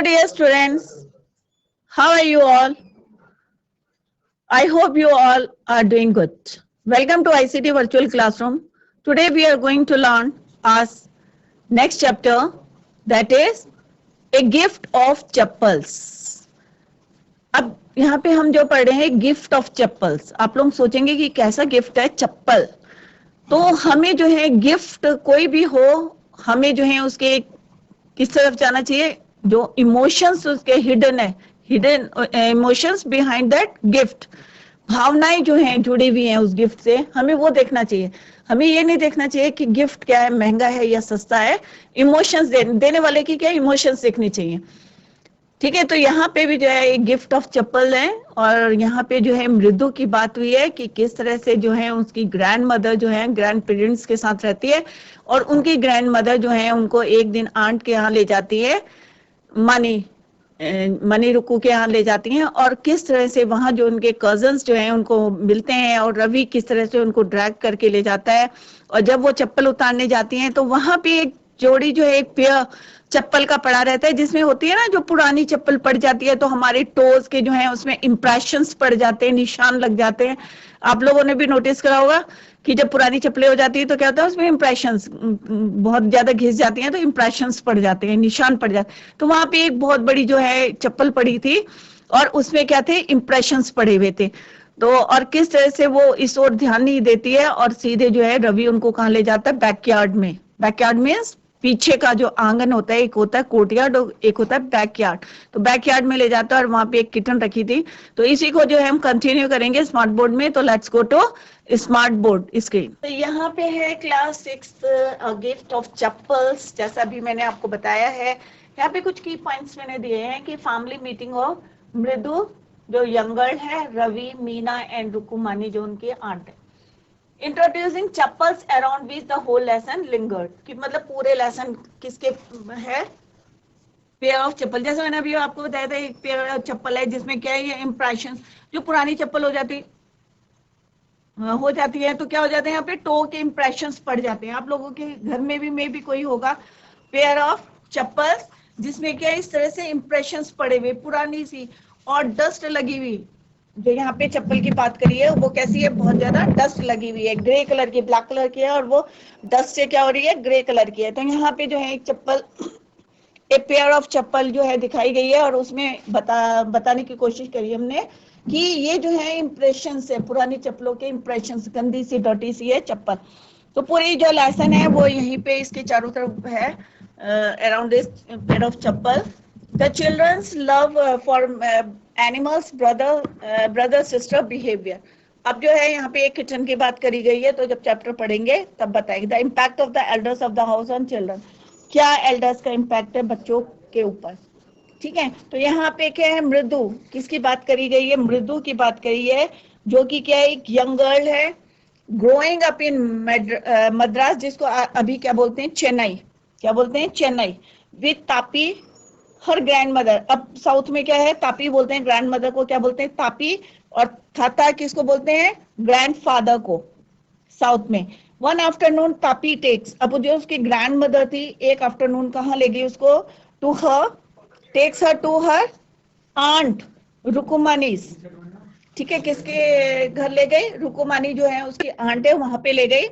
dear students, how are you all? I hope you all are doing good. Welcome to ICT Virtual Classroom. Today we are going to learn our next chapter, that is a gift of chappals. अब यहाँ पे हम जो पढ़ रहे हैं gift of chappals, आप लोग सोचेंगे कि कैसा गिफ्ट है चप्पल। तो हमें जो है गिफ्ट कोई भी हो, हमें जो है उसके किस तरफ जाना चाहिए, जो इमोशंस उसके हिडन है, hidden emotions behind that gift, भावनाएं जो हैं जुड़ी हुई हैं उस गिफ्ट से, हमें वो देखना चाहिए। हमें ये नहीं देखना चाहिए कि गिफ्ट क्या है, महंगा है या सस्ता है। इमोशंस देने वाले की क्या इमोशंस देखनी चाहिए। ठीक है, तो यहाँ पे भी जो है एक गिफ्ट ऑफ चप्पल है, और यहाँ पे जो है मृदु की बात हुई है कि किस तरह से जो है उसकी ग्रैंड मदर जो है ग्रैंड पेरेंट्स के साथ रहती है, और उनकी ग्रैंड मदर जो है उनको एक दिन आंट के यहाँ ले जाती है, मनी रुकू के यहाँ ले जाती हैं, और किस तरह से वहां जो उनके कजन्स जो हैं उनको मिलते हैं, और रवि किस तरह से उनको ड्रैग करके ले जाता है। और जब वो चप्पल उतारने जाती हैं तो वहां पे एक जोड़ी जो है, एक पेयर चप्पल का पड़ा रहता है, जिसमें होती है ना, जो पुरानी चप्पल पड़ जाती है तो हमारे टोज के जो है उसमें इंप्रेशंस पड़ जाते हैं, निशान लग जाते हैं। आप लोगों ने भी नोटिस करा होगा कि जब पुरानी चप्पलें हो जाती है तो क्या होता है, उसमें इंप्रेशंस बहुत ज्यादा घिस जाती हैं, तो इंप्रेशंस पड़ जाते हैं, निशान पड़ जाते हैं। तो वहां पे एक बहुत बड़ी जो है चप्पल पड़ी थी, और उसमें क्या थे, इंप्रेशंस पड़े हुए थे। तो और किस तरह से वो इस ओर ध्यान नहीं देती है, और सीधे जो है रवि उनको कहाँ ले जाता है, बैकयार्ड में। बैकयार्ड मीन्स पीछे का जो आंगन होता है, एक होता है कोर्टयार्ड और एक होता है बैकयार्ड। तो बैकयार्ड में ले जाता है, और वहां पे एक किटन रखी थी। तो इसी को जो है हम कंटिन्यू करेंगे स्मार्ट बोर्ड में। तो let's go to smart board screen. तो यहाँ पे है क्लास 6 गिफ्ट ऑफ चप्पल्स। जैसा भी मैंने आपको बताया है, यहाँ पे कुछ की पॉइंट्स मैंने दिए हैं कि फैमिली मीटिंग ऑफ मृदु जो यंगर है, रवि, मीना एंड रुकुमानी जो उनकी आंट है। Introducing chappals around which the whole lesson lingered, कि मतलब पूरे लेसन किसके है, पेयर ऑफ चप्पल। जैसे मैंने अभी आपको बताया था, एक पेयर ऑफ चप्पल है जिसमें क्या है, ये इंप्रेशन, जो पुरानी चप्पल हो जाती है तो क्या हो जाते हैं, यहाँ पे टो के इंप्रेशंस पड़ जाते हैं। आप लोगों के घर में भी कोई होगा पेयर ऑफ चप्पल्स जिसमें क्या इस तरह से इंप्रेशंस पड़े हुए, पुरानी सी और डस्ट लगी हुई। जो यहाँ पे चप्पल की बात करी है वो कैसी है, बहुत ज्यादा डस्ट लगी हुई है, ग्रे कलर की, ब्लैक कलर की है, और वो डस्ट से क्या हो रही है, ग्रे कलर की है। तो यहाँ पे जो है एक चप्पल, एक पेयर ऑफ चप्पल जो है दिखाई गई है, और उसमें बताने की कोशिश करी हमने कि ये जो है इंप्रेशंस है, पुरानी चप्पलों के इंप्रेशंस, गंदी सी डर्टी सी है चप्पल। तो पूरी जो लेसन है वो यहीं पे इसके चारों तरफ है, around this pair of chappal. The children's love for animals, brother sister behaviour. अब जो है यहाँ पे एक किचन की बात करी गई है, तो जब चैप्टर पढ़ेंगे तब बताएंगे। The impact of the elders of the house on children, क्या एल्डर्स का इम्पैक्ट है बच्चों के ऊपर। ठीक है, तो यहाँ पे क्या है, मृदु, किसकी बात करी गई है, मृदु की बात करी है, जो कि क्या है, एक यंग गर्ल है, ग्रोइंग अप इन मद्रास, जिसको अभी क्या बोलते हैं, चेन्नई, क्या बोलते हैं, Chennai, with Tapi her grand mother. अब साउथ में क्या है, तापी बोलते हैं, ग्रैंड मदर को क्या बोलते हैं, तापी, और थाता किसको बोलते हैं, ग्रैंड फादर को साउथ में। वन आफ्टरनून तापी टेक्स, अब जो उसकी ग्रैंड मदर थी, एक आफ्टरनून कहाँ ले गई उसको, to her, takes her to her aunt Rukmani's. ठीक है, किसके घर ले गई, रुकुमानी जो है उसकी आंट है, वहां पे ले गई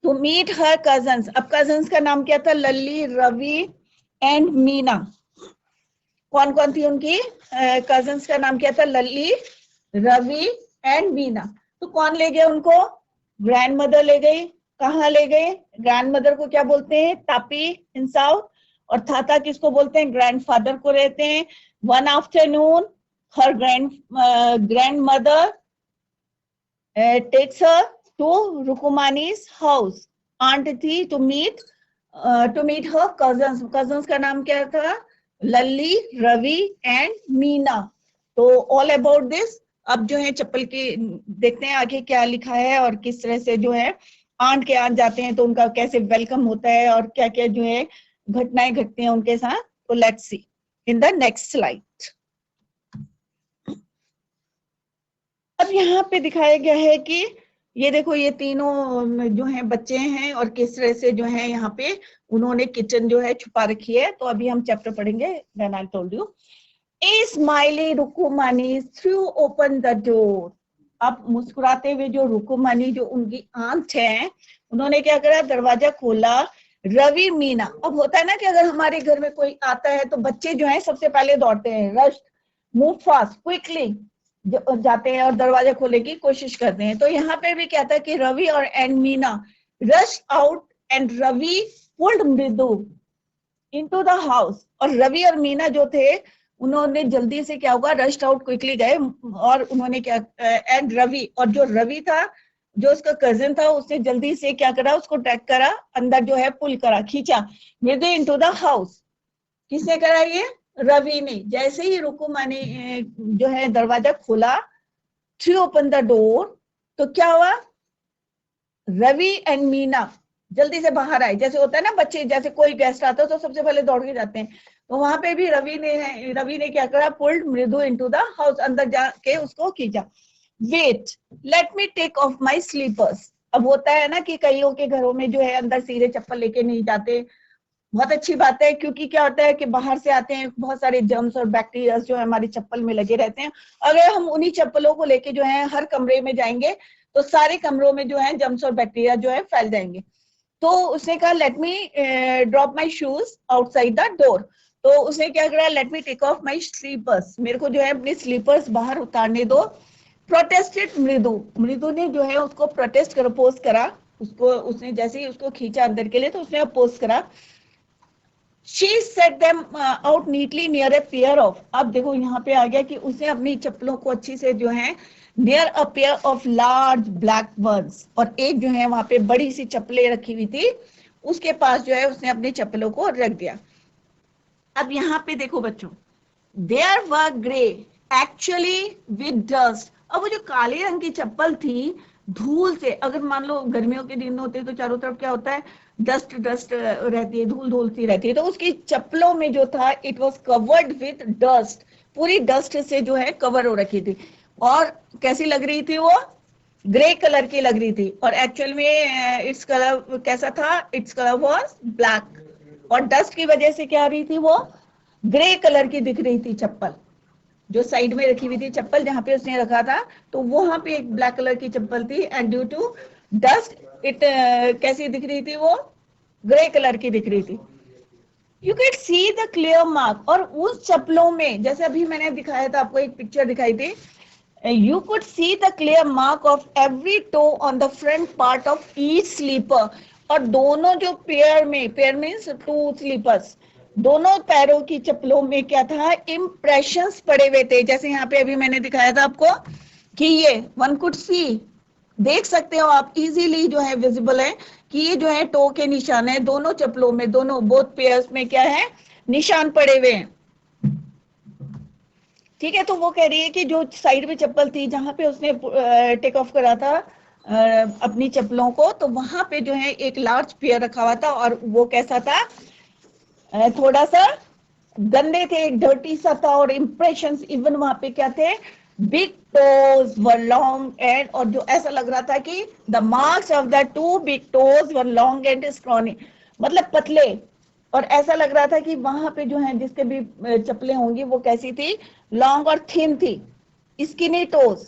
टू मीट हर कजन्स। अब कजन्स का नाम क्या था, लल्ली, रवि एंड मीना। कौन कौन थी उनकी कजन्स का नाम क्या था, लल्ली, रवि एंड मीना। तो कौन ले गया उनको, ग्रैंड मदर ले गई। कहाँ ले गए, ग्रैंड मदर को क्या बोलते हैं, तापी इन साउथ, और थाता किसको बोलते हैं, ग्रैंडफादर को रहते हैं। One afternoon her grandmother takes her to रुकुमानी's हाउस, आंट थी, to meet her cousins. Cousins का नाम क्या था, लल्ली, रवि एंड मीना। तो ऑल अबाउट दिस। अब जो है चप्पल की देखते हैं आगे क्या लिखा है, और किस तरह से जो है आंट के आंट जाते हैं तो उनका कैसे वेलकम होता है, और क्या क्या जो है घटनाएं घटती हैं उनके साथ। तो let's see in the next slide. अब यहाँ पे दिखाया गया है कि ये देखो ये तीनों जो है बच्चे हैं और किस तरह से जो है यहाँ पे उन्होंने किचन जो है छुपा रखी है। तो अभी हम चैप्टर पढ़ेंगे। When I told you a smiley Rukmani threw open the door. अब मुस्कुराते हुए जो रुकुमानी जो उनकी आंट है, उन्होंने क्या करा, दरवाजा खोला। रवि मीना, अब होता है ना कि अगर हमारे घर में कोई आता है तो बच्चे जो है सबसे पहले दौड़ते हैं, रश, मूव फास्ट, क्विकली जाते हैं और दरवाजा खोलने की कोशिश करते हैं। तो यहाँ पे भी क्या था कि रवि और and Meena rush out and Ravi pulled Mridu into the house. और रवि और मीना जो थे उन्होंने जल्दी से क्या होगा, रश्ड आउट क्विकली गए और उन्होंने क्या, एंड रवि, और जो रवि था जो उसका कजिन था उसने जल्दी से क्या करा, उसको ट्रैक करा, अंदर जो है पुल करा, खींचा मृदु इनटू द हाउस। किसने करा ये, रवि ने। जैसे ही रुकुमानी जो है दरवाजा खोला, थ्रू ओपन द डोर, तो क्या हुआ, रवि एंड मीना जल्दी से बाहर आए। जैसे होता है ना बच्चे, जैसे कोई गेस्ट आता है तो सबसे पहले दौड़ के जाते हैं, तो वहां पे भी रवि ने क्या करा, pulled Mridu into the house, अंदर जाके उसको खींचा। Wait, let me take off my slippers. अब होता है ना कि कईयों के घरों में जो है अंदर सीधे चप्पल लेके नहीं जाते। बहुत अच्छी बात है, क्योंकि क्या होता है कि बाहर से आते हैं, बहुत सारे जर्म्स और बैक्टीरिया जो है हमारी चप्पल में लगे रहते हैं। अगर हम उन्हीं चप्पलों को लेके जो है हर कमरे में जाएंगे तो सारे कमरों में जो है जर्म्स और बैक्टीरिया जो है फैल जाएंगे। तो उसने कहा let me drop my shoes outside the door. तो उसने क्या करा, let me take off my slippers, मेरे को जो है अपने स्लीपर्स बाहर उतारने दो। प्रोटेस्टेड मृदु, मृदु ने जो है उसको प्रोटेस्ट कर, अपोज करा उसको। उसने जैसे ही उसको खींचा अंदर के लिए तो उसने अपोज करा। She set them out neatly near a pair of, अब देखो यहाँ पे आ गया कि उसने अपनी चप्पलों को अच्छी से जो है near a pair of large black ones, और एक जो है वहां पे बड़ी सी चप्पलें रखी हुई थी, उसके पास जो है उसने अपनी चप्पलों को रख दिया। अब यहाँ पे देखो बच्चों, there were grey actually with dust. अब वो जो काले रंग की चप्पल थी, धूल से, अगर मान लो गर्मियों के दिन होते तो चारों तरफ क्या होता है, डस्ट डस्ट रहती है, धूल धूल सी रहती है, तो उसकी चप्पलों में जो था it was covered with dust, पूरी डस्ट से जो है कवर हो रखी थी। और कैसी लग रही थी वो, ग्रे कलर की लग रही थी। और एक्चुअल में इट्स कलर कैसा था, इट्स कलर वॉज ब्लैक, और डस्ट की वजह से क्या रही थी, वो ग्रे कलर की दिख रही थी चप्पल। जो साइड में रखी हुई थी चप्पल जहां पे उसने रखा था, तो वहां पे एक ब्लैक कलर की चप्पल थी, and due to dust it कैसी दिख रही थी, वो ग्रे कलर की दिख रही थी। You can see the clear mark, और उस चप्पलों में, जैसे अभी मैंने दिखाया था आपको, एक पिक्चर दिखाई थी, you could see the clear mark of every toe on the front part of each sleeper। और दोनों जो पेयर में, पेयर मीन्स टू स्लीपर्स, दोनों पैरों की चप्पलों में क्या था, इम्प्रेशंस पड़े हुए थे। जैसे यहाँ पे अभी मैंने दिखाया था आपको कि ये वन कुड सी, देख सकते हो आप, इजीली जो है विजिबल है कि ये जो है टो के निशान है दोनों चप्पलों में, दोनों बोथ पेयर्स में क्या है, निशान पड़े हुए हैं। ठीक है, तो वो कह रही है कि जो साइड में चप्पल थी जहां पे उसने टेक ऑफ करा था अपनी चप्पलों को, तो वहां पे जो है एक लार्ज पेयर रखा हुआ था, और वो कैसा था, थोड़ा सा गंदे थे, एक डर्टी सा था, और इम्प्रेशंस इवन वहां पे क्या थे, big toes were long and, और जो ऐसा लग रहा था कि the marks of the two big toes were long and scrawny, मतलब पतले, और ऐसा लग रहा था कि वहां पे जो है जिसके भी चप्पलें होंगी वो कैसी थी, लॉन्ग और थिन थी। स्किनी टोज,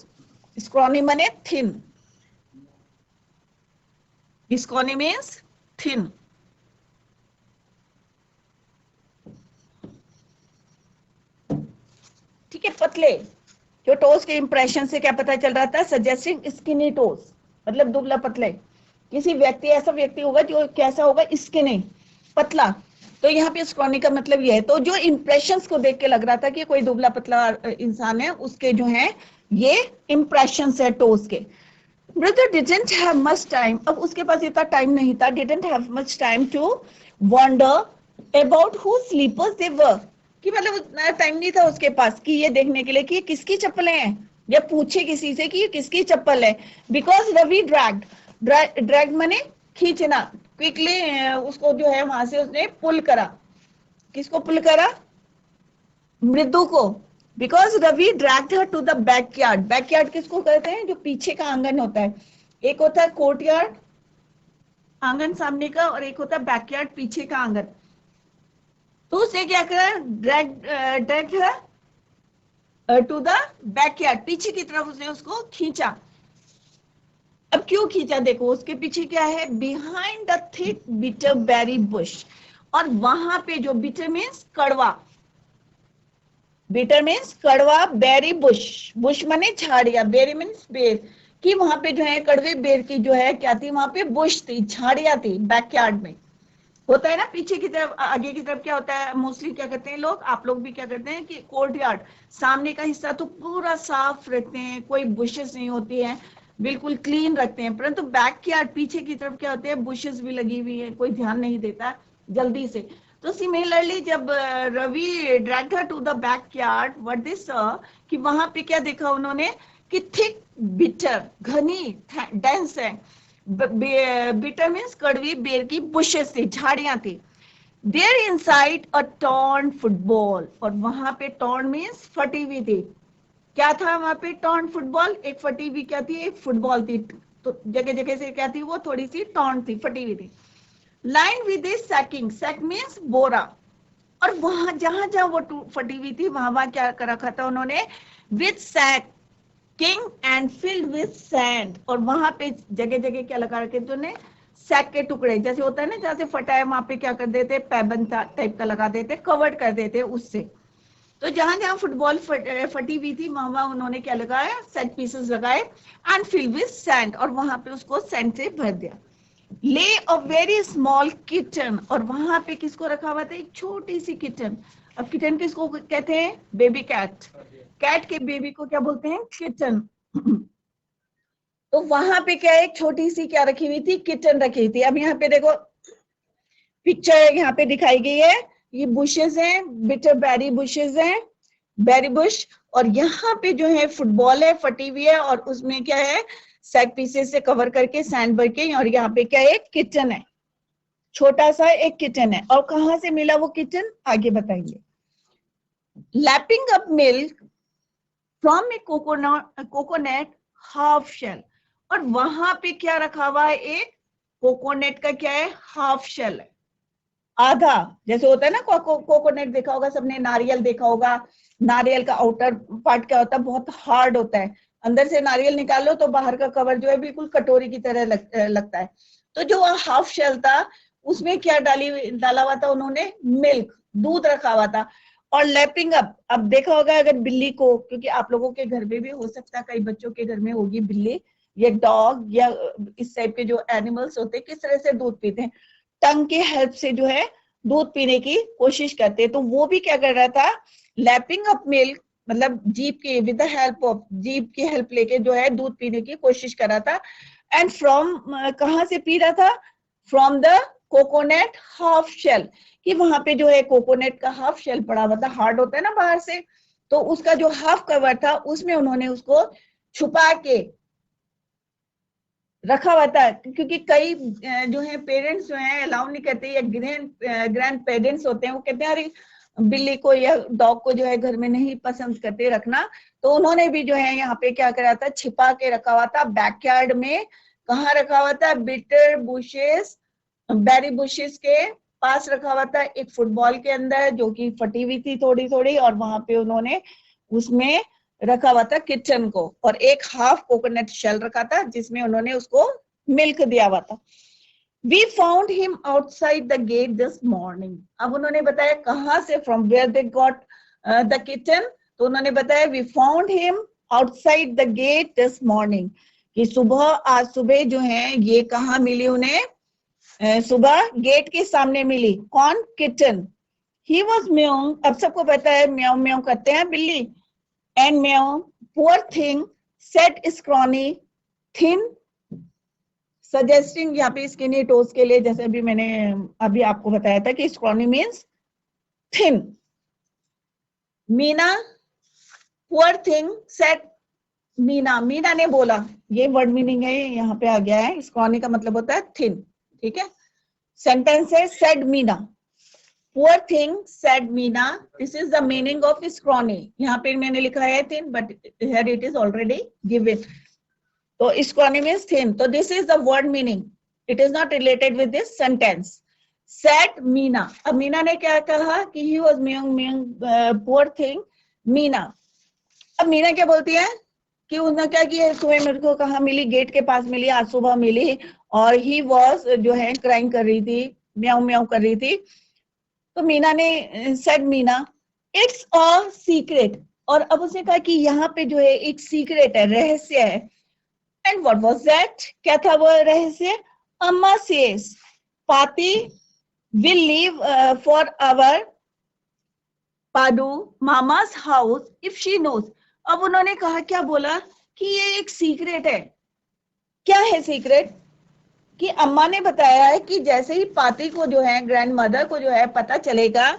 स्क्रॉनी माने थिन, स्क्रॉनी मीन्स थिन। ठीक है, पतले, जो टोज के इंप्रेशन से क्या पता चल रहा था, सजेस्टिंग स्किनी टोज, मतलब दुबला पतले। किसी व्यक्ति, ऐसा व्यक्ति होगा जो कैसा होगा, स्किनी, पतला, तो यहाँ पे स्क्रॉनी का मतलब ये है। तो जो इंप्रेशंस को देख के लग रहा था कि कोई दुबला पतला इंसान है, उसके जो है ये इंप्रेशंस है टोज के। Brother didn't have much time, अब उसके पास इतना टाइम नहीं था, didn't have much time to wonder about who sleepers they were, कि मतलब उतना टाइम नहीं था उसके पास कि ये देखने के लिए कि ये किसकी चप्पलें हैं, या पूछे किसी से कि ये किसकी चप्पल है। बिकॉज रवि ड्रैग माने खींचना, क्विकली उसको जो है वहां से उसने पुल करा। किसको पुल करा, मृदु को। Because Ravi dragged her to the backyard, backyard किसको कहते हैं, जो पीछे का आंगन होता है, एक होता है कोर्टयार्ड, आंगन सामने का, और एक होता है बैकयार्ड, पीछे का आंगन। तो उसने क्या करा, ड्रैग टू द बैकयार्ड, पीछे की तरफ उसने उसको खींचा। अब क्यों खींचा, देखो उसके पीछे क्या है, behind the thick bitter berry bush, और वहां पे जो बिटर मीन्स कड़वा, बिटर मीन्स कड़वा, बेरी बुश, बुश माने झाड़ियां, बेरी मीन्स बेर, कि वहां पे जो है कड़वे बेर की जो है क्या थी, वहां पे बुश थी, झाड़ियां थी, बैकयार्ड में। होता है ना पीछे की तरफ, आगे की तरफ क्या होता है, मोस्टली क्या करते हैं लोग, आप लोग भी क्या करते हैं कि कोर्टयार्ड, सामने का हिस्सा तो पूरा साफ रखते हैं, कोई बुशेस नहीं होती है, बिल्कुल क्लीन रखते हैं, परंतु बैकयार्ड पीछे की तरफ क्या होते हैं, बुशेस भी लगी हुई है, कोई ध्यान नहीं देता जल्दी से। तो सिमिलरली जब Ravi dragged her to the backyard, what they saw, कि वहां पे क्या देखा उन्होंने, कि थिक बिटर, घनी डेंस है, बिटर मीन्स कड़वी बेर की बुशेस थी, झाड़ियां थी। There inside a torn football, और वहां पे टॉर्न मीन्स फटी हुई थी। क्या था वहां पे, टॉर्न फुटबॉल, एक फटी हुई क्या थी, एक फुटबॉल थी। तो जगह जगह से क्या थी, वो थोड़ी सी टॉर्न थी, फटी हुई थी। Line with a sacking, sack means बोरा, और वहां जहां जहां वो फटी हुई थी, वहां वहां क्या कर रखा था उन्होंने, with sacking and filled with sand, और वहां पे जगह जगह क्या लगा रखे थे उन्हें, सैक के टुकड़े, जैसे होता है ना, जहां से फटा है वहां पे क्या कर देते, पैबंद टाइप का लगा देते, कवर्ड कर देते उससे। तो जहां जहां फुटबॉल फटी हुई थी, वहां वहां उन्होंने क्या लगाया, सेट पीसेस लगाए, एंड फिल विद सैंड, और वहां पे उसको सैंड से भर दिया। ले अ वेरी स्मॉल किचन, और वहां पे किसको रखा हुआ था, एक छोटी सी किचन। अब किचन किसको कहते हैं, बेबी कैट, कैट के बेबी को क्या बोलते हैं, किचन। तो वहां पे क्या, एक छोटी सी क्या रखी हुई थी, किचन रखी हुई थी। अब यहाँ पे देखो पिक्चर यहाँ पे दिखाई गई है, ये बुशेस हैं, बिटर बेरी बुशेस हैं, बेरी बुश, और यहाँ पे जो है फुटबॉल है, फटी हुई है, और उसमें क्या है, सैक पीसेस से कवर करके, सैंड भर के, और यहाँ पे क्या है, एक किचन है, छोटा सा एक किचन है। और कहां से मिला वो किचन, आगे बताएंगे। Lapping up milk from a coconut half shell, और वहां पे क्या रखा हुआ है, एक कोकोनट का क्या है, हाफ शेल है, आधा। जैसे होता है ना, कोकोनट देखा होगा सबने, नारियल देखा होगा, नारियल का आउटर पार्ट क्या होता है, बहुत हार्ड होता है, अंदर से नारियल निकालो तो बाहर का कवर जो है बिल्कुल कटोरी की तरह लगता है। तो जो हाफ शेल था, उसमें क्या डाला हुआ था उन्होंने, मिल्क, दूध रखा हुआ था। और लैपिंग अप, अब देखा होगा अगर बिल्ली को, क्योंकि आप लोगों के घर में भी हो सकता है, कई बच्चों के घर में होगी बिल्ली या डॉग या इस टाइप के जो एनिमल्स होते हैं, किस तरह से दूध पीते हैं, टंग के हेल्प से जो है दूध पीने की कोशिश करते हैं। तो वो भी क्या कर रहा था, लैपिंग अप मिल्क, मतलब जीभ की, विद द हेल्प ऑफ जीभ की हेल्प लेके जो है दूध पीने की कोशिश कर रहा था। एंड फ्रॉम, कहां से पी रहा था, from the coconut half shell, कि वहां पे जो है कोकोनट का हाफ शेल पड़ा हुआ था, हार्ड होता है ना बाहर से, तो उसका जो हाफ कवर था उसमें उन्होंने उसको छुपा के रखा हुआ था। क्योंकि कई जो है पेरेंट्स जो है अलाउ नहीं करते, या ग्रैंड पेरेंट्स होते हैं, वो कहते हैं अरे बिल्ली को या डॉग को जो है घर में नहीं पसंद करते रखना, तो उन्होंने भी जो है यहाँ पे क्या करा था, छिपा के रखा हुआ था बैकयार्ड में। कहाँ रखा हुआ था, बिटर बुशेस, बेरी बुशेस के पास रखा हुआ था, एक फुटबॉल के अंदर जो कि फटी हुई थी थोड़ी थोड़ी, और वहां पे उन्होंने उसमें रखा हुआ था किचन को, और एक हाफ कोकोनट शेल रखा था जिसमें उन्होंने उसको मिल्क दिया हुआ था। We found him outside the gate this morning, अब उन्होंने बताया कहां से, from where they got the kitchen, तो उन्होंने बताया we found him outside the gate this morning, कि सुबह, आज सुबह जो है ये कहाँ मिली उन्हें, सुबह गेट के सामने मिली, कौन, किचन। ही वॉज म्याऊ, अब सबको पता है म्याऊ म्याऊ करते हैं बिल्ली, and meow, poor thing, said Scrawny, thin, suggesting यहाँ पे skinny toes के लिए, जैसे अभी मैंने अभी आपको बताया था कि scrawny means thin. Meena, poor thing, said Meena, Meena ने बोला, ये वर्ड मीनिंग है, यहाँ पे आ गया है, scrawny का मतलब होता है thin, ठीक है। सेंटेंस है said Meena, poor thing said Meena, this is the meaning of scrawny, यहाँ पे मैंने लिखा है thin but here it is already given. तो scrawny means thin. तो this is the word meaning. It is not related with this sentence. Said Meena. अब मीना ने क्या कहा कि he was poor thing. Meena. अब मीना क्या बोलती है कि उसने क्या किया, सुबह मेरे को कहा मिली, गेट के पास मिली, आज सुबह मिली, और ही वॉज जो है क्राइम कर रही थी, म्याऊ म्याऊ कर रही थी. तो मीना ने said Meena it's a secret. और अब उसने कहा कि यहाँ पे जो है एक सीक्रेट है, रहस्य है. एंड व्हाट वाज दैट, क्या था वो रहस्य? अम्मा सेज पाती विल लीव फॉर आवर पाडू Mama's house if she knows. अब उन्होंने कहा, क्या बोला कि ये एक सीक्रेट है. क्या है सीक्रेट? कि अम्मा ने बताया है कि जैसे ही पाती को जो है, ग्रैंड मदर को जो है पता चलेगा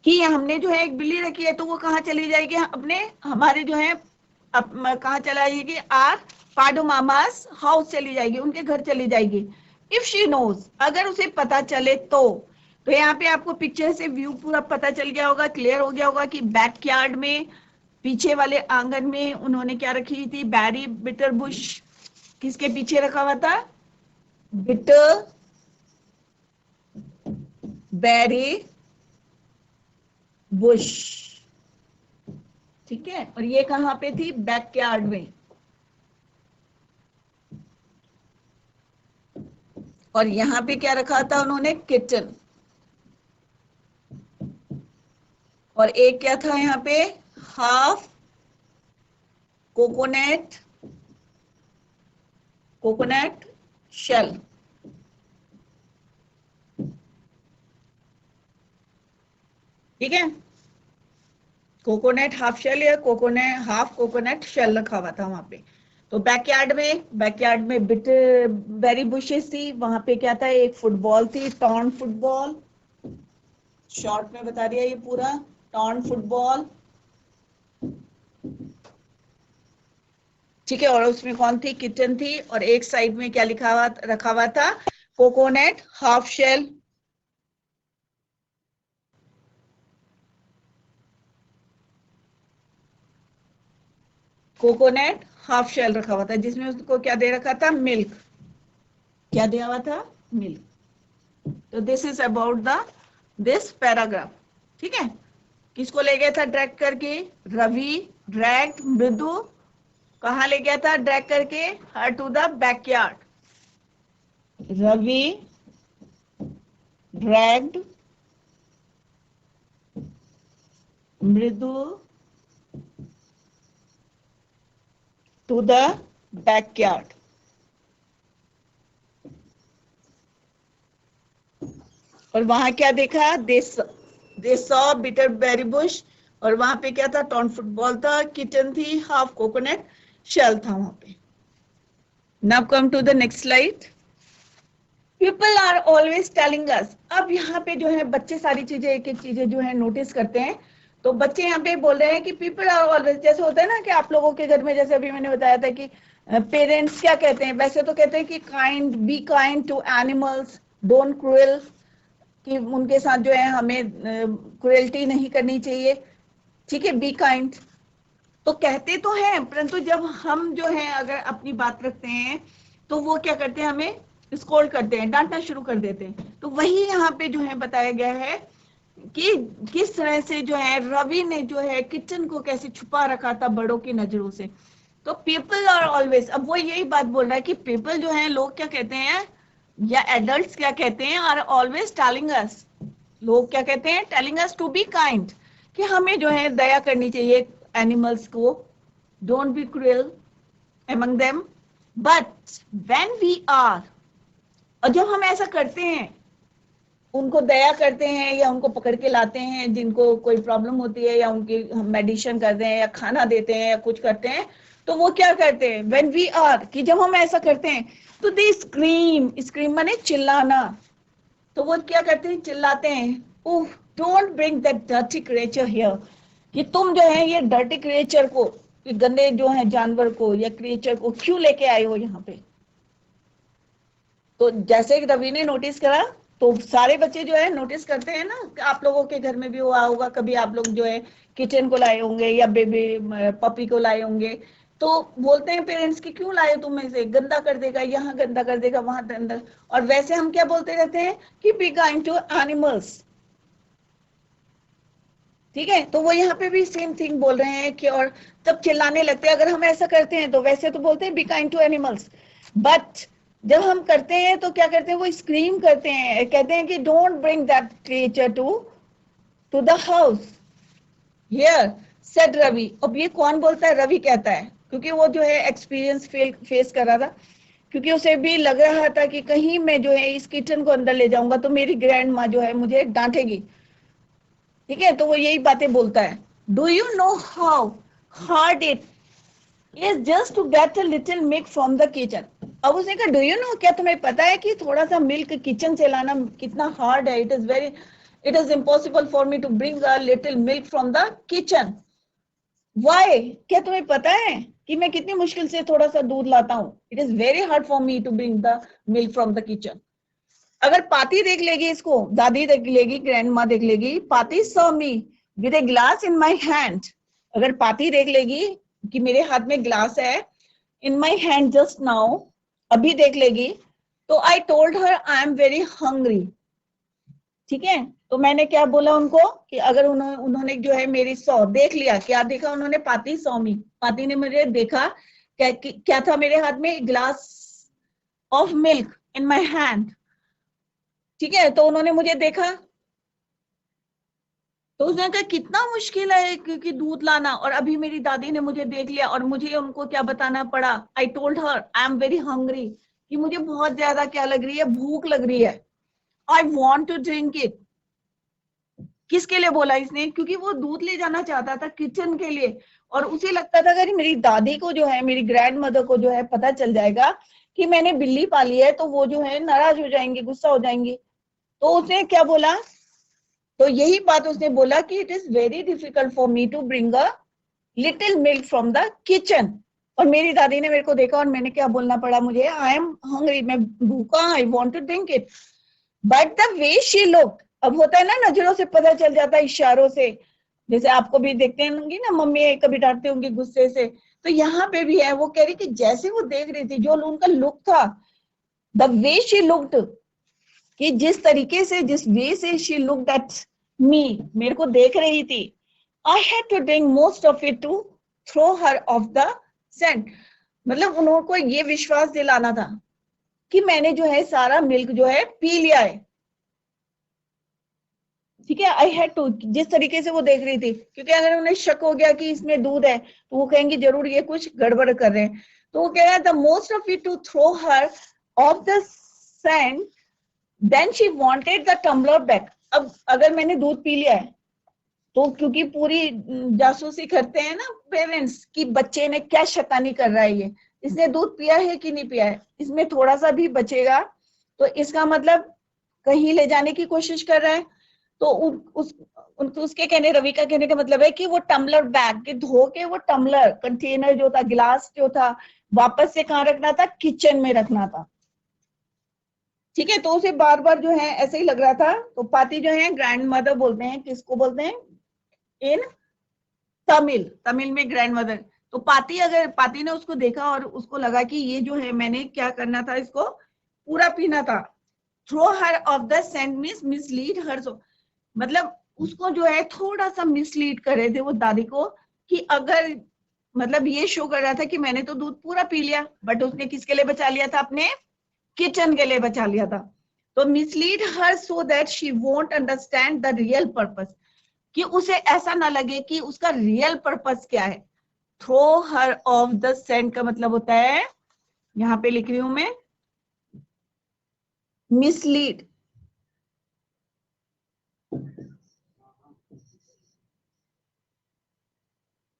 कि हमने जो है एक बिल्ली रखी है, तो वो कहाँ चली जाएगी, अपने हमारे जो है कहाँ चला जाएगी, आर पाडू मामा's हाउस चली जाएगी, उनके घर चली जाएगी. इफ शी नोज, अगर उसे पता चले तो यहाँ पे आपको पिक्चर से व्यू पूरा पता चल गया होगा, क्लियर हो गया होगा कि बैकयार्ड में, पीछे वाले आंगन में उन्होंने क्या रखी थी, बैरी बिटर बुश. किसके पीछे रखा हुआ था? बिटर बैरी बुश. ठीक है, और ये कहां पे थी? बैकयार्ड में. और यहां पे क्या रखा था उन्होंने? किचन. और एक क्या था यहाँ पे? Half coconut shell. ठीक है, कोकोनट हाफ शेल या कोकोनट हाफ कोकोनट शेल रखा हुआ था वहां पे. तो बैकयार्ड में बिटर बेरी बुशेस थी. वहां पे क्या था? एक फुटबॉल थी, टॉर्न फुटबॉल. शॉर्ट में बता दिया ये पूरा, टॉर्न फुटबॉल. ठीक है, और उसमें कौन थी? किचन थी. और एक साइड में क्या लिखा हुआ रखा हुआ था? Coconut half shell. Coconut half shell रखा हुआ था, जिसमें उसको क्या दे रखा था? मिल्क. क्या दिया हुआ था? मिल्क. तो this is about this paragraph. ठीक है, किसको ले गया था ड्रैग करके? रवि ड्रैग्ड मृदु. कहाँ ले गया था ड्रैग करके? Her to the backyard. Ravi dragged Mridu to the backyard. और वहां क्या देखा? They saw bitter berry bush. और वहां पे क्या था? टॉर्न फुटबॉल था, किचन थी, हाफ कोकोनट शेल था वहां पे. Now come to the next slide. People are always telling us. अब यहाँ पे जो है बच्चे सारी चीजें, एक एक चीजें जो है नोटिस करते हैं. तो बच्चे यहाँ पे बोल रहे हैं कि पीपल आर ऑलवेज, जैसे होता है ना कि आप लोगों के घर में, जैसे अभी मैंने बताया था कि पेरेंट्स क्या कहते हैं, वैसे तो कहते हैं कि be kind to animals, don't cruel, कि उनके साथ जो है हमें क्रुएल्टी नहीं करनी चाहिए. ठीक है, बी काइंड तो कहते तो हैं, परंतु जब हम जो है अगर अपनी बात रखते हैं तो वो क्या करते हैं? हमें स्कोल्ड करते हैं, डांटना शुरू कर देते हैं. तो वही यहाँ पे जो है बताया गया है कि किस तरह से जो है रवि ने जो है किचन को कैसे छुपा रखा था बड़ों की नजरों से. तो पीपल आर ऑलवेज, अब वो यही बात बोल रहा है कि पीपल जो है, लोग क्या कहते हैं या एडल्ट्स क्या कहते हैं? Are always telling us. लोग क्या कहते हैं? Telling us to be kind, कि हमें जो है दया करनी चाहिए एनिमल्स को. Don't be cruel among them. But when we are, और जब हम ऐसा करते हैं, उनको दया करते हैं या उनको पकड़ के लाते हैं जिनको कोई प्रॉब्लम होती है, या उनकी हम मेडिसिन करते हैं या खाना देते हैं या कुछ करते हैं, तो वो क्या करते हैं? when we are, कि जब हम ऐसा करते हैं तो दे स्क्रीम माने चिल्लाना. तो वो क्या करते हैं? चिल्लाते हैं, oh don't bring that dirty creature here, कि तुम जो है ये डर्टी क्रिएचर को, गंदे जो है जानवर को या क्रिएचर को क्यों लेके आए हो यहाँ पे. तो जैसे रवि ने नोटिस करा, तो सारे बच्चे जो है नोटिस करते हैं ना. आप लोगों के घर में भी हुआ होगा, कभी आप लोग जो है किचन को लाए होंगे या बेबी पपी को लाए होंगे, तो बोलते हैं पेरेंट्स कि क्यों लाए तुम इसे, गंदा कर देगा, यहाँ गंदा कर देगा, वहां गंदा। और वैसे हम क्या बोलते रहते हैं कि बी काइंड टू एनिमल्स। ठीक है, तो वो यहाँ पे भी सेम थिंग बोल रहे हैं कि, और तब चिल्लाने लगते हैं अगर हम ऐसा करते हैं तो। वैसे तो बोलते हैं be kind to animals, but जब हम करते हैं तो क्या करते हैं, वो स्क्रीम करते हैं, कहते हैं कि don't bring that creature to the house here said Ravi. अब ये कौन बोलता है, रवि कहता है, क्योंकि वो जो है एक्सपीरियंस फेस कर रहा था। क्योंकि उसे भी लग रहा था कि कहीं मैं जो है इस किचन को अंदर ले जाऊंगा तो मेरी ग्रैंड माँ जो है मुझे डांटेगी। ठीक है, तो वो यही बातें बोलता है। Do you know how hard it is just to get a little milk from the kitchen. अब उसने कहा डू यू नो, क्या तुम्हें पता है कि थोड़ा सा मिल्क किचन से लाना कितना हार्ड है। It is impossible for me to bring a little milk from the kitchen. Why, क्या तुम्हें पता है कि मैं कितनी मुश्किल से थोड़ा सा दूध लाता हूँ। It is very hard for me to bring the milk from the kitchen. अगर पाती देख लेगी इसको, दादी देख लेगी, ग्रैंड माँ देख लेगी, पाती saw me with a glass in my hand. अगर पाती देख लेगी कि मेरे हाथ में ग्लास है, इन माई हैंड जस्ट नाउ, अभी देख लेगी, तो I told her I am very hungry. ठीक है, तो मैंने क्या बोला उनको कि अगर उन्होंने जो है मेरी सौ देख लिया, क्या देखा उन्होंने, पाती सौ मी, पाती ने मुझे देखा, क्या था मेरे हाथ में, glass of milk in my hand. ठीक है, तो उन्होंने मुझे देखा, तो उसने कहा कितना मुश्किल है क्योंकि दूध लाना, और अभी मेरी दादी ने मुझे देख लिया और मुझे उनको क्या बताना पड़ा, I told her I am very hungry, कि मुझे बहुत ज्यादा क्या लग रही है, भूख लग रही है, I want to drink it. किसके लिए बोला इसने, क्योंकि वो दूध ले जाना चाहता था किचन के लिए, और उसे लगता था अगर मेरी दादी को जो है, मेरी ग्रैंड मदर को जो है पता चल जाएगा कि मैंने बिल्ली पाली है, तो वो जो है नाराज हो जाएंगे, गुस्सा हो जाएंगे। तो उसने क्या बोला, तो यही बात उसने बोला कि it is very difficult for me to bring a little milk from the kitchen. और मेरी दादी ने मेरे को देखा और मैंने क्या बोलना पड़ा मुझे, आई एम हंग्री, मैं भूखा, I want to drink it, but the way she looked. अब होता है ना, नजरों से पता चल जाता है, इशारों से, जैसे आपको भी देखते होंगी ना, मम्मी कभी डांटती होंगी गुस्से से, तो यहाँ पे भी है, वो कह रही कि जैसे वो देख रही थी, जो उनका लुक था, द वे शी लुक्ड, कि जिस तरीके से, जिस वे से शी लुक्ड एट मी, मेरे को देख रही थी, I had to drink most of it to throw her off the scent. मतलब उनको ये विश्वास दिलाना था कि मैंने जो है सारा मिल्क जो है पी लिया है। ठीक है, आई हैड टू, जिस तरीके से वो देख रही थी, क्योंकि अगर उन्हें शक हो गया कि इसमें दूध है तो वो कहेंगे जरूर ये कुछ गड़बड़ कर रहे हैं। तो वो कह रहा था most of it to throw her off the sand, then she wanted the tumbler back. अब अगर मैंने दूध पी लिया है, तो क्योंकि पूरी जासूसी करते हैं ना पेरेंट्स कि बच्चे ने क्या शैतानी कर रहा है, ये इसने दूध पिया है कि नहीं पिया है, इसमें थोड़ा सा भी बचेगा तो इसका मतलब कहीं ले जाने की कोशिश कर रहा है। तो उसके कहने, रवि का कहने का मतलब है कि वो टम्बलर बैग के धो के, वो टम्बलर कंटेनर जो था, गिलास जो था, वापस से कहाँ रखना था, किचन में रखना था। ठीक है, तो उसे बार बार जो है ऐसे ही लग रहा था। तो पाती जो है ग्रैंड मदर बोलते हैं, किसको बोलते हैं इन तमिल, तमिल में ग्रैंड मदर। तो पाती, अगर पाती ने उसको देखा और उसको लगा कि ये जो है मैंने क्या करना था, इसको पूरा पीना था, throw her off the scent means mislead her, so मतलब उसको जो है थोड़ा सा मिसलीड कर रहे थे वो दादी को, कि अगर, मतलब ये शो कर रहा था कि मैंने तो दूध पूरा पी लिया, बट उसने किसके लिए बचा लिया था, अपने किचन के लिए बचा लिया था। तो mislead her so that she won't understand the real purpose, कि उसे ऐसा ना लगे कि उसका रियल पर्पस क्या है। Throw her off the scent का मतलब होता है, यहां पे लिख रही हूं मैं, मिसलीड,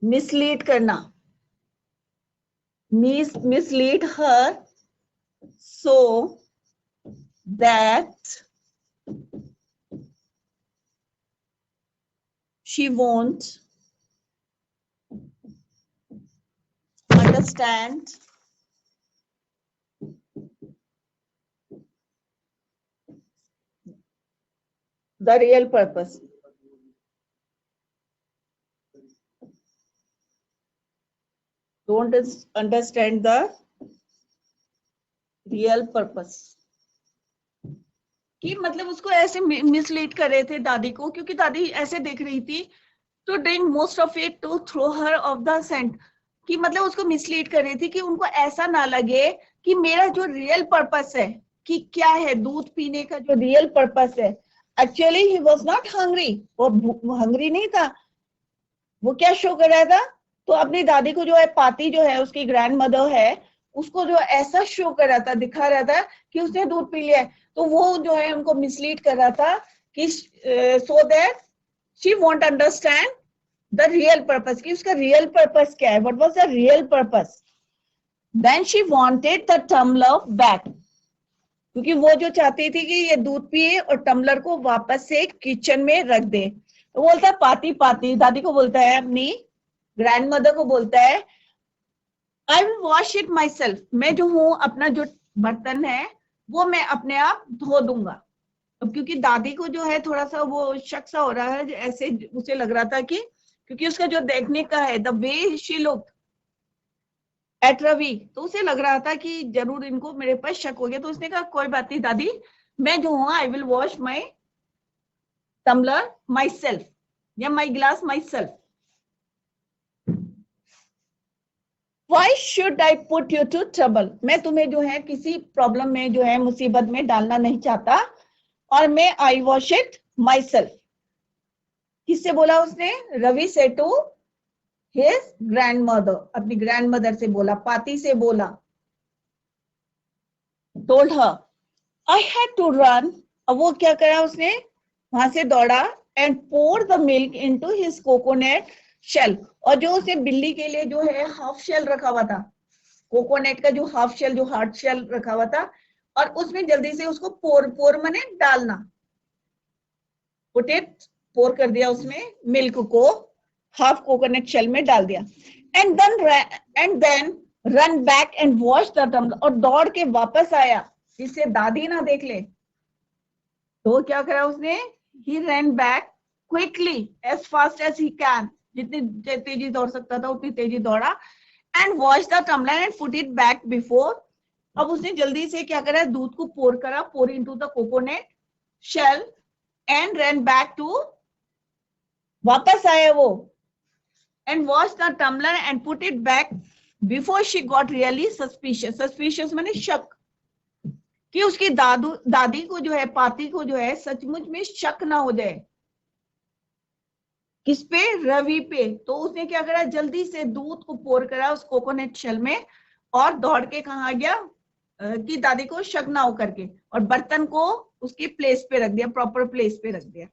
मिसलीड करना, mislead her so that she won't understand the real purpose. Don't understand the real purpose, कि मतलब उसको ऐसे मिसलीड कर रहे थे दादी को, क्योंकि दादी ऐसे देख रही थी to drink most of it to throw her off the scent, कि मतलब उसको मिसलीड कर रही थी कि उनको ऐसा ना लगे कि मेरा जो रियल पर्पस है, कि क्या है दूध पीने का जो रियल पर्पस है। Actually he was not hungry, वो हंग्री नहीं था। वो क्या शो कर रहा था, तो अपनी दादी को जो है, पाती जो है उसकी ग्रैंड मदर है, उसको जो ऐसा शो कर रहा था, दिखा रहा था कि उसने दूध पी लिया है। तो वो जो है उनको मिसलीड कर रहा था कि so that she won't understand the real purpose, कि उसका रियल पर्पस क्या है, what was the real purpose. Then she wanted the tumbler back, क्योंकि वो जो चाहती थी कि ये दूध पिए और टम्बलर को वापस से किचन में रख दे। तो बोलता है पाती, पाती दादी को बोलता है, अपनी ग्रैंड मदर को बोलता है, आई will wash it my self, मैं जो हूँ अपना जो बर्तन है वो मैं अपने आप धो दूंगा। अब क्योंकि दादी को जो है थोड़ा सा वो शक सा हो रहा है, ऐसे उसे लग रहा था कि, क्योंकि उसका जो देखने का है, the way she look at Ravi, तो उसे लग रहा था कि जरूर इनको मेरे पास शक हो गया। तो उसने कहा कोई बात नहीं दादी, मैं जो हूँ I will wash my tumbler myself, या my glass myself. Why should I put you to trouble? मैं तुम्हें जो है किसी प्रॉब्लम में जो है मुसीबत में डालना नहीं चाहता, और मैं I wash it myself. किससे बोला उसने? रवि से टू हिज ग्रैंड मदर, अपनी ग्रैंड मदर से बोला, पाती से बोला। Told her I had to run, अब वो क्या करा उसने, वहां से दौड़ा, and pour the milk into his coconut shell, और जो उसने बिल्ली के लिए जो है हाफ शेल रखा हुआ था, कोकोनट का जो हाफ शेल, जो हार्ड शेल रखा हुआ था, और उसमें जल्दी से उसको पोर, पोर मने डालना, पुट इट, पोर कर दिया उसमें मिल्क को, हाफ कोकोनट शेल में डाल दिया। And then run back and wash the tumbler, और दौड़ के वापस आया जिससे दादी ना देख ले। तो क्या करा उसने, he run back quickly as fast as he can, जितनी तेजी दौड़ सकता था उतनी तेजी दौड़ा, and wash the tumbler and put it back before. अब उसने जल्दी से क्या करा, दूध को पोर करा, pour into the coconut shell, and run back to, वापस आया वो, and wash the tumbler and put it back before she got really suspicious, suspicious माने शक, कि उसकी दादी को जो है, पाती को जो है सचमुच में शक ना हो जाए। किस पे? रवि पे। तो उसने क्या करा, जल्दी से दूध को पोर करा उस कोकोनट शेल में, और दौड़ के कहा गया कि दादी को शक ना हो करके, और बर्तन को उसकी प्लेस पे रख दिया, प्रॉपर प्लेस पे रख दिया।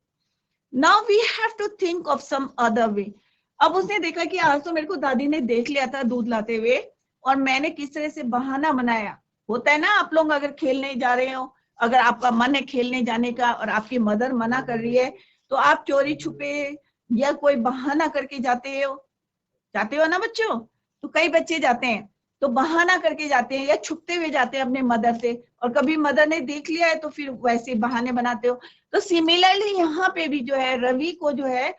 Now we have to think of some other way. अब उसने देखा कि आज तो मेरे को दादी ने देख लिया था दूध लाते हुए, और मैंने किस तरह से बहाना बनाया। होता है ना, आप लोग अगर खेलने जा रहे हो, अगर आपका मन है खेलने जाने का और आपकी मदर मना कर रही है, तो आप चोरी छुपे या कोई बहाना करके जाते हो ना बच्चों। तो कई बच्चे जाते हैं तो बहाना करके जाते हैं या छुपते हुए जाते हैं अपने मदर से, और कभी मदर ने देख लिया है तो फिर वैसे बहाने बनाते हो। तो सिमिलरली यहाँ पे भी जो है, रवि को जो है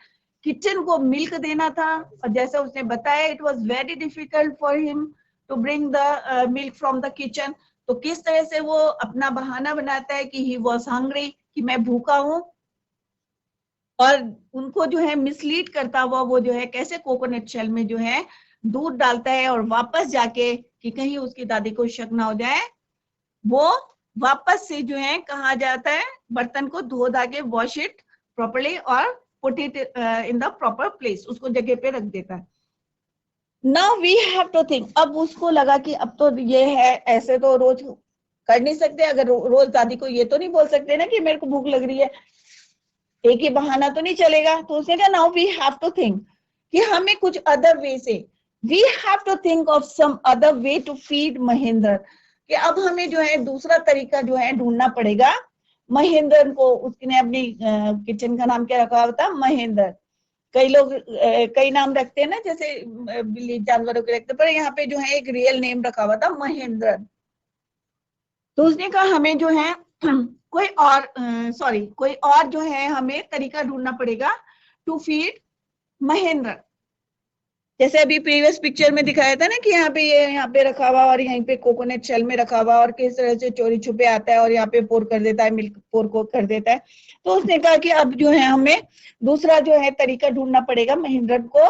किचन को मिल्क देना था, और जैसा उसने बताया, it was very difficult for him to bring the milk from the kitchen. तो किस तरह से वो अपना बहाना बनाता है कि ही वॉज हंग्री, कि मैं भूखा हूं, और उनको जो है मिसलीड करता हुआ वो जो है कैसे कोकोनट शेल में जो है दूध डालता है, और वापस जाके कि कहीं उसकी दादी को शक ना हो जाए, वो वापस से जो है कहा जाता है, बर्तन को धो धा के वॉश इट प्रॉपरली और put it in the proper place, उसको जगह पे रख देता है। Now we have to think, अब उसको लगा कि अब तो ये है, ऐसे तो रोज कर नहीं सकते, अगर रोज दादी को ये तो नहीं बोल सकते ना कि मेरे को भूख लग रही है, एक ही बहाना तो नहीं चलेगा। तो उसने कहा now we have to think, कि हमें कुछ अदर वे से, we have to think of some other way to feed Mahendra, कि अब हमें जो है दूसरा तरीका जो है ढूंढना पड़ेगा महेंद्र को। उसने अपनी किचन का नाम क्या रखा हुआ था? महेंद्र। कई लोग कई नाम रखते हैं ना, जैसे बिल्ली जानवरों के रखते, पर यहाँ पे जो है एक रियल नेम रखा हुआ था, महेंद्र। तो उसने कहा हमें जो है कोई और जो है हमें तरीका ढूंढना पड़ेगा टू फीड महेंद्र। जैसे अभी प्रीवियस पिक्चर में दिखाया था ना कि यहाँ पे ये यहाँ पे रखा हुआ और यहीं पे कोकोनट शेल में रखा हुआ और किस तरह से चोरी छुपे आता है और यहाँ पे पोर कर देता है, मिल्क पोर को कर देता है। तो उसने कहा कि अब जो है हमें दूसरा जो है तरीका ढूंढना पड़ेगा महेंद्र को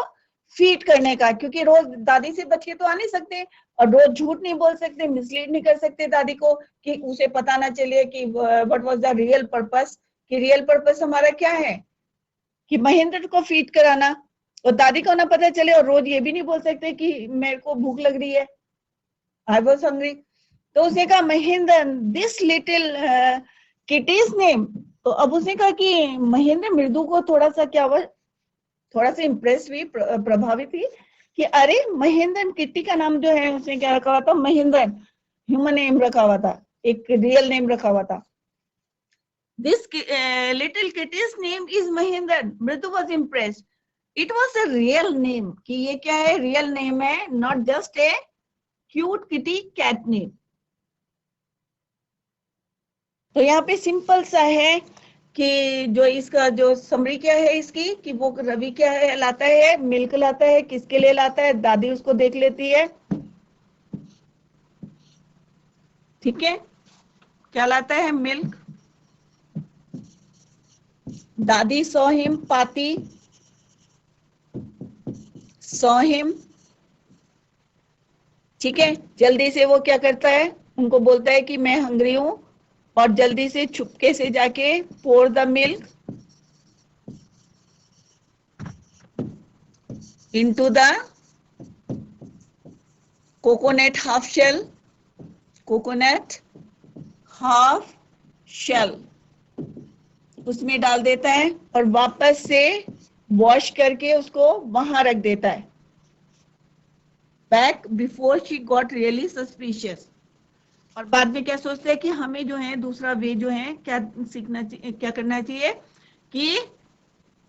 फीड करने का, क्योंकि रोज दादी से बच के तो आ नहीं सकते और रोज झूठ नहीं बोल सकते, मिसलीड नहीं कर सकते दादी को कि उसे पता ना चले कि what was the real purpose, कि रियल पर्पस हमारा क्या है, कि महेंद्र को फीड कराना और दादी को ना पता चले, और रोज ये भी नहीं बोल सकते कि मेरे को भूख लग रही है, आई वाज हंग्री। तो उसने कहा Mahendra this little kitty's name. तो अब उसने कहा कि महेंद्र मृदु को थोड़ा सा क्या हुआ, थोड़ा सा इम्प्रेस हुई, प्रभावित हुई कि अरे महेंद्र किट्टी का नाम जो है उसने क्या रखा हुआ था, महेंद्र ह्यूमन नेम रखा हुआ था, एक रियल नेम रखा हुआ था। This little kitty's name is Mahendra. Mridu was impressed, it was a real name, कि ये क्या है, रियल नेम है, not just a cute kitty cat name. तो यहाँ पे सिंपल सा है कि जो इसका जो समरी क्या है इसकी, कि वो रवि क्या है लाता है, मिल्क लाता है, किसके लिए लाता है, दादी उसको देख लेती है, ठीक है, क्या लाता है, मिल्क। दादी सॉ हिम, पाती सॉ हिम, ठीक है, जल्दी से वो क्या करता है, उनको बोलता है कि मैं हंग्री हूं, और जल्दी से छुपके से जाके pour the milk into the coconut half shell, coconut half shell उसमें डाल देता है और वापस से वॉश करके उसको वहां रख देता है, back before she got really suspicious. और बाद में क्या सोचते हैं कि हमें जो है दूसरा वे जो है क्या सीखना चाहिए, क्या करना चाहिए, कि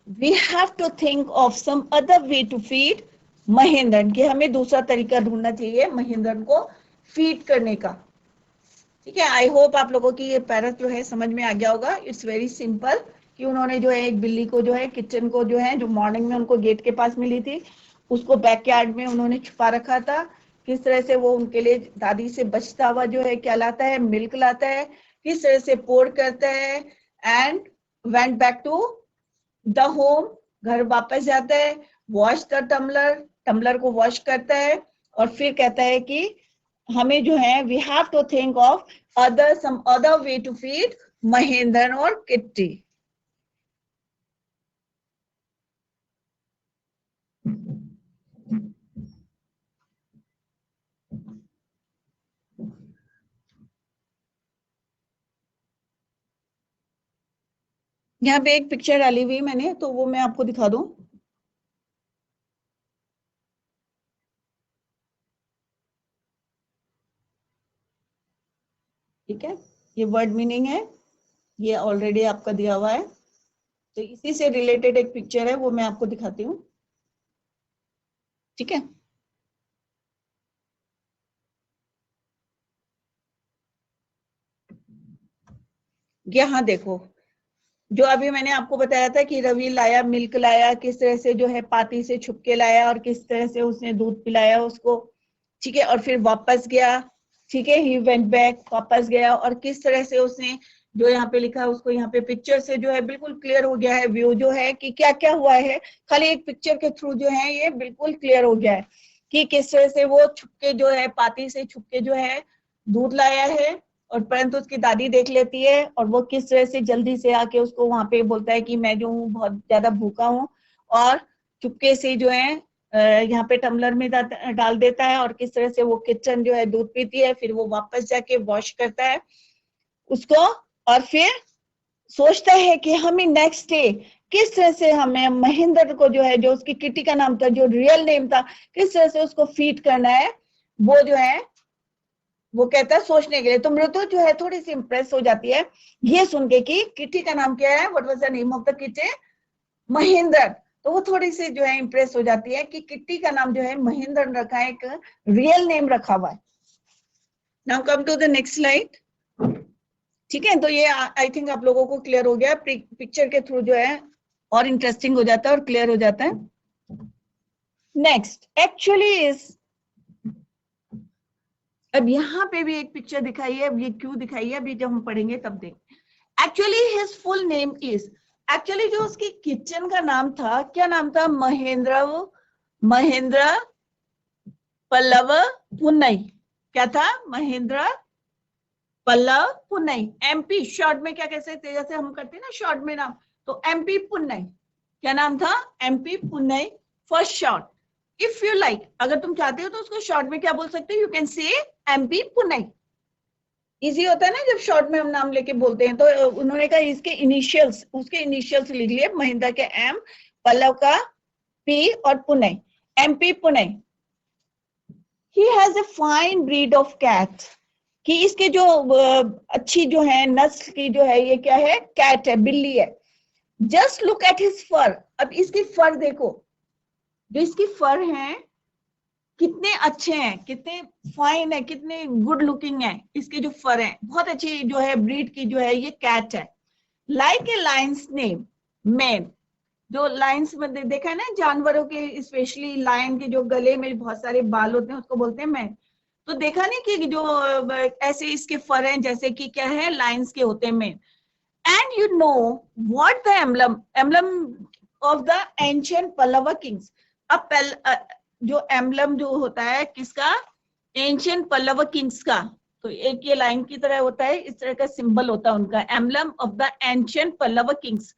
we have to think of some other way to feed Mahendran, कि हमें दूसरा तरीका ढूंढना चाहिए महेंद्रन को फीड करने का। ठीक है, आई होप आप लोगों की ये पैरा जो है समझ में आ गया होगा। इट्स वेरी सिंपल, कि उन्होंने जो है एक बिल्ली को जो है किचन को जो है जो मॉर्निंग में उनको गेट के पास मिली थी, उसको बैकयार्ड में उन्होंने छुपा रखा था। किस तरह से वो उनके लिए दादी से बचता हुआ जो है क्या लाता है, मिल्क लाता है, किस तरह से पोर करता है, and went back to the home, घर वापस जाता है, वॉश द टम्बलर, टम्बलर को वॉश करता है, और फिर कहता है कि हमें जो है we have to think of other some other way to feed Mahendran और किट्टी। यहाँ पे एक पिक्चर डाली हुई मैंने, तो वो मैं आपको दिखा दूं। ठीक है, ये वर्ड मीनिंग है, ये ऑलरेडी आपका दिया हुआ है, तो इसी से रिलेटेड एक पिक्चर है, वो मैं आपको दिखाती हूँ। ठीक है, यहाँ देखो, जो अभी मैंने आपको बताया था कि रवि लाया, मिल्क लाया, किस तरह से जो है पाती से छुप के लाया और किस तरह से उसने दूध पिलाया उसको, ठीक है, और फिर वापस गया, ठीक है, ही वेंट बैक, वापस गया, और किस तरह से उसने जो यहाँ पे लिखा है उसको यहाँ पे पिक्चर से जो है बिल्कुल क्लियर हो गया है व्यू जो है कि क्या क्या हुआ है, खाली एक पिक्चर के थ्रू जो है ये बिल्कुल क्लियर हो गया है कि किस तरह से वो छुपके जो है पाती से छुपके जो है दूध लाया है, और परंतु उसकी दादी देख लेती है और वो किस तरह से जल्दी से आके उसको वहां पे बोलता है कि मैं जो हूँ बहुत ज्यादा भूखा हूँ, और चुपके से जो है यहाँ पे टम्बलर में डाल देता है, और किस तरह से वो किचन जो है दूध पीती है, फिर वो वापस जाके वॉश करता है उसको, और फिर सोचता है कि हमें नेक्स्ट डे किस तरह से हमें महेंद्र को जो है, जो उसकी किटी का नाम था, जो रियल नेम था, किस तरह से उसको फीड करना है, वो जो है वो कहता है सोचने के लिए। तो मृदु जो है थोड़ी सी इंप्रेस हो जाती है ये सुन के कि किटी का नाम क्या है, what was the name of the kitty, Mahendra. तो वो थोड़ी सी जो है इंप्रेस हो जाती है कि किट्टी का नाम जो है महेंद्र रखा है, एक रियल नेम रखा हुआ है। Now come to the next slide. ठीक है, तो ये आई थिंक आप लोगों को क्लियर हो गया, पिक्चर के थ्रू जो है और इंटरेस्टिंग हो जाता है और क्लियर हो जाता है। नेक्स्ट एक्चुअली इज, अब यहाँ पे भी एक पिक्चर दिखाई है, अब ये क्यों दिखाई है अभी जब हम पढ़ेंगे तब देखेंगे। Actually his full name is, actually जो उसकी किचन का नाम था, क्या नाम था? महेंद्र पल्लव पुन्नई। क्या था? महेंद्र पल्लव पुन्नई। एमपी शॉर्ट में क्या कह सकते हैं, जैसे हम करते हैं ना शॉर्ट में नाम, तो एमपी पुन्नई। क्या नाम था? MP पुन्नई first short. If you like, अगर तुम चाहते हो तो उसको शॉर्ट में क्या बोल सकते हो? You can say MP पुन्नई। Easy होता है ना जब शॉर्ट में हम नाम लेके बोलते हैं। तो उन्होंने कहा इसके इनिशियल्स, उसके इनिशियल्स लिख लिए, महेंद्र के एम, पल्लव का पी और Punnai, MP Punnai. He has a fine breed of cat, कि इसके जो अच्छी जो है नस्ल की जो है, ये क्या है? कैट है, बिल्ली है। जस्ट लुक एट हिज फर, अब इसकी फर देखो, जो इसकी फर हैं कितने अच्छे हैं, कितने फाइन है, कितने गुड लुकिंग है। इसके जो फर हैं बहुत अच्छी जो है ब्रीड की जो है ये कैट है। Like a Lions name man, जो लायंस में देखा है ना जानवरों के, स्पेशली लायन के जो गले में बहुत सारे बाल होते हैं उसको बोलते हैं मैन। तो देखा नहीं कि जो ऐसे इसके फर हैं जैसे कि क्या है लायंस के होते हैं mane. And you know what the emblem of the ancient Pallava kings. अब जो एम्बलम जो होता है किसका? एंशिएंट पल्लव किंग्स का। तो एक ये लाइन की तरह होता है, इस तरह का सिंबल होता है उनका, emblem of the ancient Pallava kings.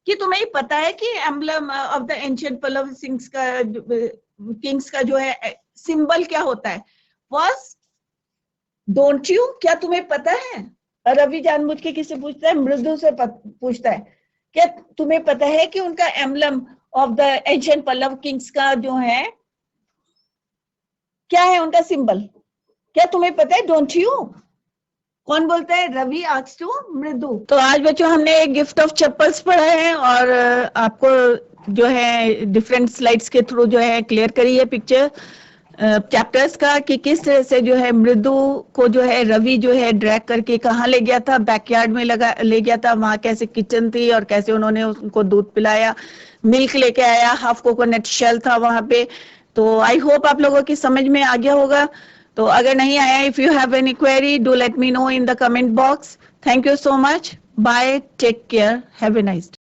कि तुम्हें पता है कि emblem of the ancient Pallava kings का जो है सिंबल क्या होता है? वॉज डोंट यू, क्या तुम्हें पता है? रवि जानबूझ के किससे पूछता है? मृदु से पूछता है, क्या तुम्हें पता है कि उनका emblem of the ancient Pallava kings का जो है क्या है उनका सिंबल? क्या तुम्हें पता है? Don't you? कौन बोलता है? रवि आस्क्स टू मृदु। तो आज बच्चों हमने एक गिफ्ट ऑफ चप्पल्स पढ़ा है और आपको जो है डिफरेंट स्लाइड्स के थ्रू जो है क्लियर करी है पिक्चर चैप्टर्स का, कि किस तरह से जो है मृदु को जो है रवि जो है ड्रैग करके कहाँ ले गया था? बैकयार्ड में ले गया था। वहां कैसे किचन थी और कैसे उन्होंने उनको दूध पिलाया, मिल्क लेके आया, हाफ कोकोनट शेल था वहां पे। तो आई होप आप लोगों की समझ में आ गया होगा। तो अगर नहीं आया, if you have any query do let me know in the comment box. Thank you so much, bye, take care, have a nice day.